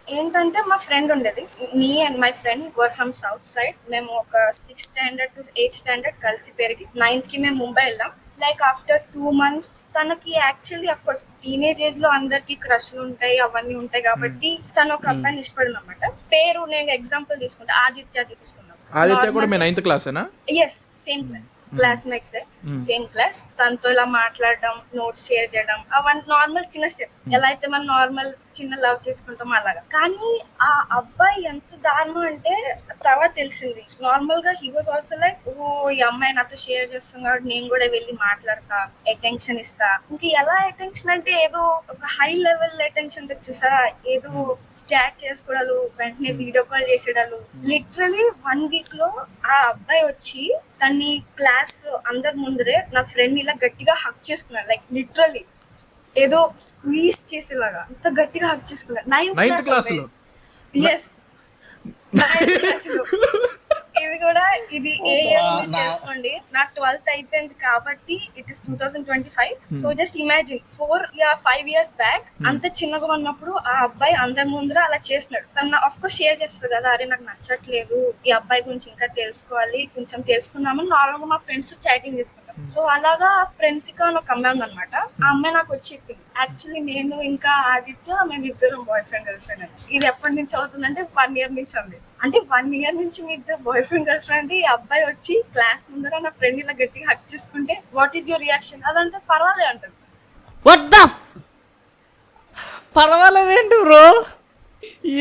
ఏంటంటే మా ఫ్రెండ్ ఉండేది. Me and my friend were from south side. మేము ఒక 6th standard to 8th standard కలిసి పెరిగి 9th కి మేము ముంబై వెళ్ళాం. లైక్ ఆఫ్టర్ 2 months తనకి actually of course teenage age లో అందరికి క్రష్లు ఉంటాయి, అవన్నీ ఉంటాయి కాబట్టి తను ఒక అబ్బాయిని ఇష్టపడింది అనమాట. పేరు నేను ఎగ్జాంపుల్ తీసుకుంటా, ఆదిత్య తీసుకుందాం. ఆదిత్య కూడా మీ 9th క్లాసేనా? Yes, same class, classmates, same class. తనతో ఇలా మాట్లాడడం, నోట్స్ షేర్ చేయడం, అవన్నీ నార్మల్ చిన్న స్టెప్స్. ఎలా అయితే మనం నార్మల్ చిన్న లవ్ చేసుకుంటాం అలాగా. కానీ ఆ అబ్బాయి ఎంత దారుణం అంటే తర్వాత తెలిసింది. నార్మల్ గా హీ వాజ్ ఆల్సో లైక్, ఓ ఈ అమ్మాయి నాతో షేర్ చేస్తుంది కాబట్టి నేను కూడా వెళ్ళి మాట్లాడతా, అటెన్షన్ ఇస్తా. ఇంక ఎలా అటెన్షన్ అంటే ఏదో ఒక హై లెవెల్ అటెన్షన్ చూసారా, ఏదో స్టార్ట్ చేసుకోవడాలు, వెంటనే వీడియో కాల్ చేసేడాలు. లిటరలీ 1 week లో ఆ అబ్బాయి వచ్చి తన్ని క్లాస్ అందరి ముందరే నా ఫ్రెండ్ ఇలా గట్టిగా హక్ చేసుకున్నాడు. లైక్ లిటరలీ ఏదో స్క్వీజ్ చేసేలాగా అంత గట్టిగా హక్ చేసుకున్నాడు. 9th class. Yes, 9th class లో. ఇది కూడా ఇది ఏ ఇయర్ తెలుసుకోండి. నాకు 12th అయిపోయింది కాబట్టి it is 2025. So just imagine 4 or 5 years back అంత చిన్నగా ఉన్నప్పుడు ఆ అబ్బాయి అందరి ముందర అలా చేస్తున్నాడు. తన ఆఫ్ కోర్స్ షేర్ చేస్తారు కదా, అరే నాకు నచ్చట్లేదు, ఈ అబ్బాయి గురించి ఇంకా తెలుసుకోవాలి, కొంచెం తెలుసుకుందామని నార్మల్ గా మా ఫ్రెండ్స్ చాటింగ్ చేసుకుంటాం. సో అలాగా ప్రెంతిక అని ఒక అమ్మాయి ఉందన్నమాట. ఆ అమ్మాయి నాకు వచ్చి చెప్పింది, యాక్చువల్లీ నేను ఇంకా ఆదిత్య మేము ఇద్దరం బాయ్ ఫ్రెండ్ గర్ల్ ఫ్రెండ్ అని. ఇది ఎప్పటి నుంచి అవుతుందంటే 1 year నుంచి ఉంది. అంటే 1 year నుంచి మీ ఇద్దరు బాయ్ ఫ్రెండ్ గర్ల్ ఫ్రెండ్. ఈ అబ్బాయి వచ్చి క్లాస్ ముందర నా ఫ్రెండ్ ఇలా గట్టిగా హక్ చేసుకుంటే వాట్ ఈస్ యువర్ రియాక్షన్? అదంటే పర్వాలేదు అంటది. వాట్ ద పర్వాలేదేంటి బ్రో,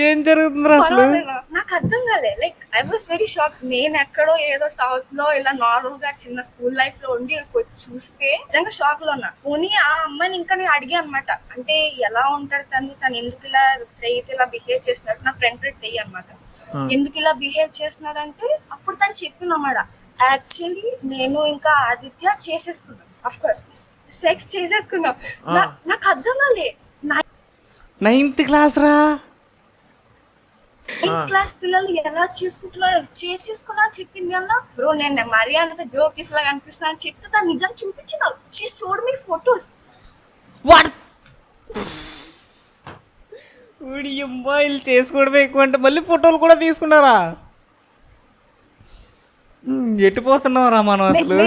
ఏం జరుగుతుంది అసలు? పర్వాలేదా? నాకు అర్థం కాలే. Like I was very shock. నేను ఎక్కడో ఏదో సౌత్ లో ఇలా నార్మల్ గా చిన్న స్కూల్ లైఫ్ లో ఉండి చూస్తే నిజంగా షాక్ లో ఉన్నా. పోనీ ఆ అమ్మాయిని ఇంకా నేను అడిగా అనమాట, అంటే ఎలా ఉంటాడు తను ఎందుకు ఇలా త్రేయితో ఇలా బిహేవ్ చేస్తున్నాడు. నా ఫ్రెండ్ త్రేయి అనమాట. ఎందుకు ఇలా బిహేవ్ చేస్తున్నాడంటే అప్పుడు తను చెప్పిందన్నమాట, యాక్చువల్లీ నేను ఇంకా ఆదిత్య చేసేసుకున్నాం, అఫ్ కోర్స్ సెక్స్ చేసేసుకున్నాం. నాకు అర్థం కాలే. 9th క్లాస్ రా, 9th క్లాస్ పిల్లలు ఎలా చేసుకుంటున్నారు, చేసుకున్నా చెప్పింది అన్న. బ్రో నేను మరీ అంత జోక్ చేసేలాగా అనిపిస్తున్నా అని చెప్తే తను నిజం చూపించిన. She showed me photos. What వీడి అమ్మాయిలు చేసుకోవడమే ఎక్కువ అంటే మళ్ళీ ఫోటోలు కూడా తీసుకున్నారా? ఎట్టిపోతున్నావురా మనం అసలు?